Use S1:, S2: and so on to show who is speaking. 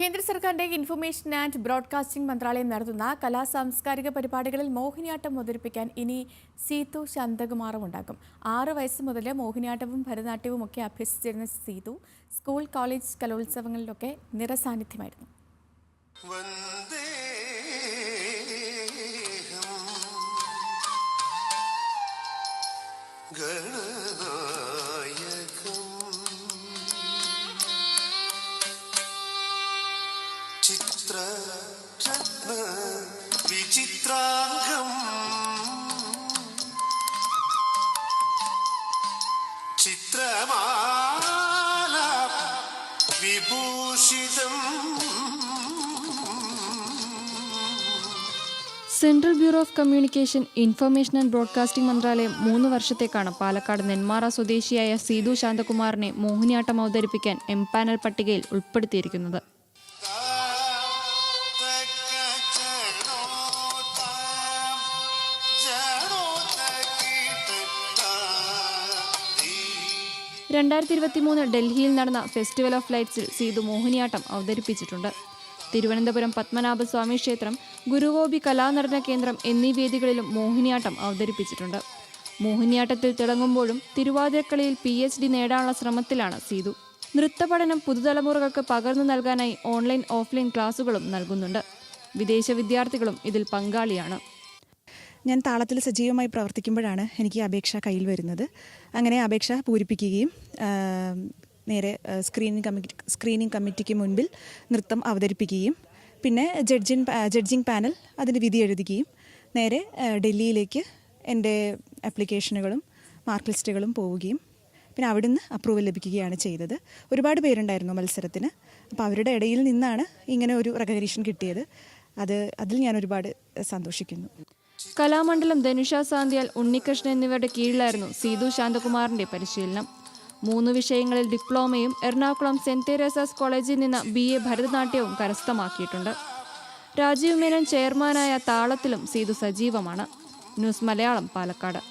S1: കേന്ദ്ര സർക്കാരിന്റെ information and broadcasting മന്ത്രാലയം നടത്തുന്ന കലാസാംസ്കാരിക പരിപാടികളിൽ മോഹിനിയാട്ടം അവതരിപ്പിക്കാൻ ഇനി സീതു ശാന്തകുമാറും ഉണ്ടാകും. 6 വയസ്സ് മുതൽ മോഹിനിയാട്ടവും ഭരതനാട്യവും ഒക്കെ അഭ്യസിച്ചിരുന്ന സീതു സ്കൂൾ, കോളേജ് കലോത്സവങ്ങളിലൊക്കെ നിറസാന്നിധ്യമായിരുന്നു.
S2: ചിത്രരത്ന വിചിത്രാംഗം ചിത്രമാല വിഭൂഷിതം.
S3: Central bureau of communication, information and broadcasting മന്ത്രാലയം 3 വർഷത്തേക്കാണ് പാലക്കാട് നെന്മാറ സ്വദേശിയായ സീതു ശാന്തകുമാറിനെ മോഹിനിയാട്ടം അവതരിപ്പിക്കാൻ എംപാനൽ പട്ടികയിൽ ഉൾപ്പെടുത്തിയിരിക്കുന്നത്. ഡൽഹിയിൽ നടന്ന ഫെസ്റ്റിവൽ ഓഫ് ലൈറ്റ്സിൽ സീതു മോഹിനിയാട്ടം അവതരിപ്പിച്ചിട്ടുണ്ട്. തിരുവനന്തപുരം പത്മനാഭസ്വാമി ക്ഷേത്രം, ഗുരുഗോപി കലാനടന കേന്ദ്രം എന്നീ വേദികളിലും മോഹിനിയാട്ടം അവതരിപ്പിച്ചിട്ടുണ്ട്. മോഹിനിയാട്ടത്തിൽ തിളങ്ങുമ്പോഴും തിരുവാതിരക്കളിയിൽ PhD നേടാനുള്ള ശ്രമത്തിലാണ് സീതു. നൃത്തപഠനം പുതുതലമുറകൾക്ക് പകർന്നു നൽകാനായി ഓൺലൈൻ, ഓഫ്ലൈൻ ക്ലാസുകളും നൽകുന്നുണ്ട്. വിദേശ വിദ്യാർത്ഥികളും ഇതിൽ പങ്കാളിയാണ്.
S4: ഞാൻ താളത്തിൽ സജീവമായി പ്രവർത്തിക്കുമ്പോഴാണ് എനിക്ക് അപേക്ഷ കയ്യിൽ വരുന്നത്. അങ്ങനെ അപേക്ഷ പൂരിപ്പിക്കുകയും നേരെ സ്ക്രീനിങ് കമ്മിറ്റിക്ക് മുൻപിൽ നൃത്തം അവതരിപ്പിക്കുകയും പിന്നെ ജഡ്ജിങ് പാനൽ അതിന് വിധി എഴുതുകയും നേരെ ഡൽഹിയിലേക്ക് എൻ്റെ ആപ്ലിക്കേഷനുകളും മാർക്ക് ലിസ്റ്റുകളും പോവുകയും പിന്നെ അവിടുന്ന് അപ്രൂവൽ ലഭിക്കുകയാണ് ചെയ്തത്. ഒരുപാട് പേരുണ്ടായിരുന്നു മത്സരത്തിന്. അപ്പോൾ അവരുടെ ഇടയിൽ നിന്നാണ് ഇങ്ങനെ ഒരു റെക്കഗ്നീഷൻ കിട്ടിയത്. അതിൽ ഞാൻ ഒരുപാട് സന്തോഷിക്കുന്നു.
S3: കലാമണ്ഡലം, ധനുഷ സാന്ത്യാൽ, ഉണ്ണികൃഷ്ണൻ എന്നിവരുടെ കീഴിലായിരുന്നു സീതു ശാന്തകുമാറിന്റെ പരിശീലനം. 3 വിഷയങ്ങളിൽ ഡിപ്ലോമയും എറണാകുളം സെന്റ് തെരേസാസ് കോളേജിൽ നിന്ന് BA ഭരതനാട്യവും കരസ്ഥമാക്കിയിട്ടുണ്ട്. രാജീവ് മേനോൻ ചെയർമാനായ താളത്തിലും സീതു സജീവമാണ്. ന്യൂസ് മലയാളം, പാലക്കാട്.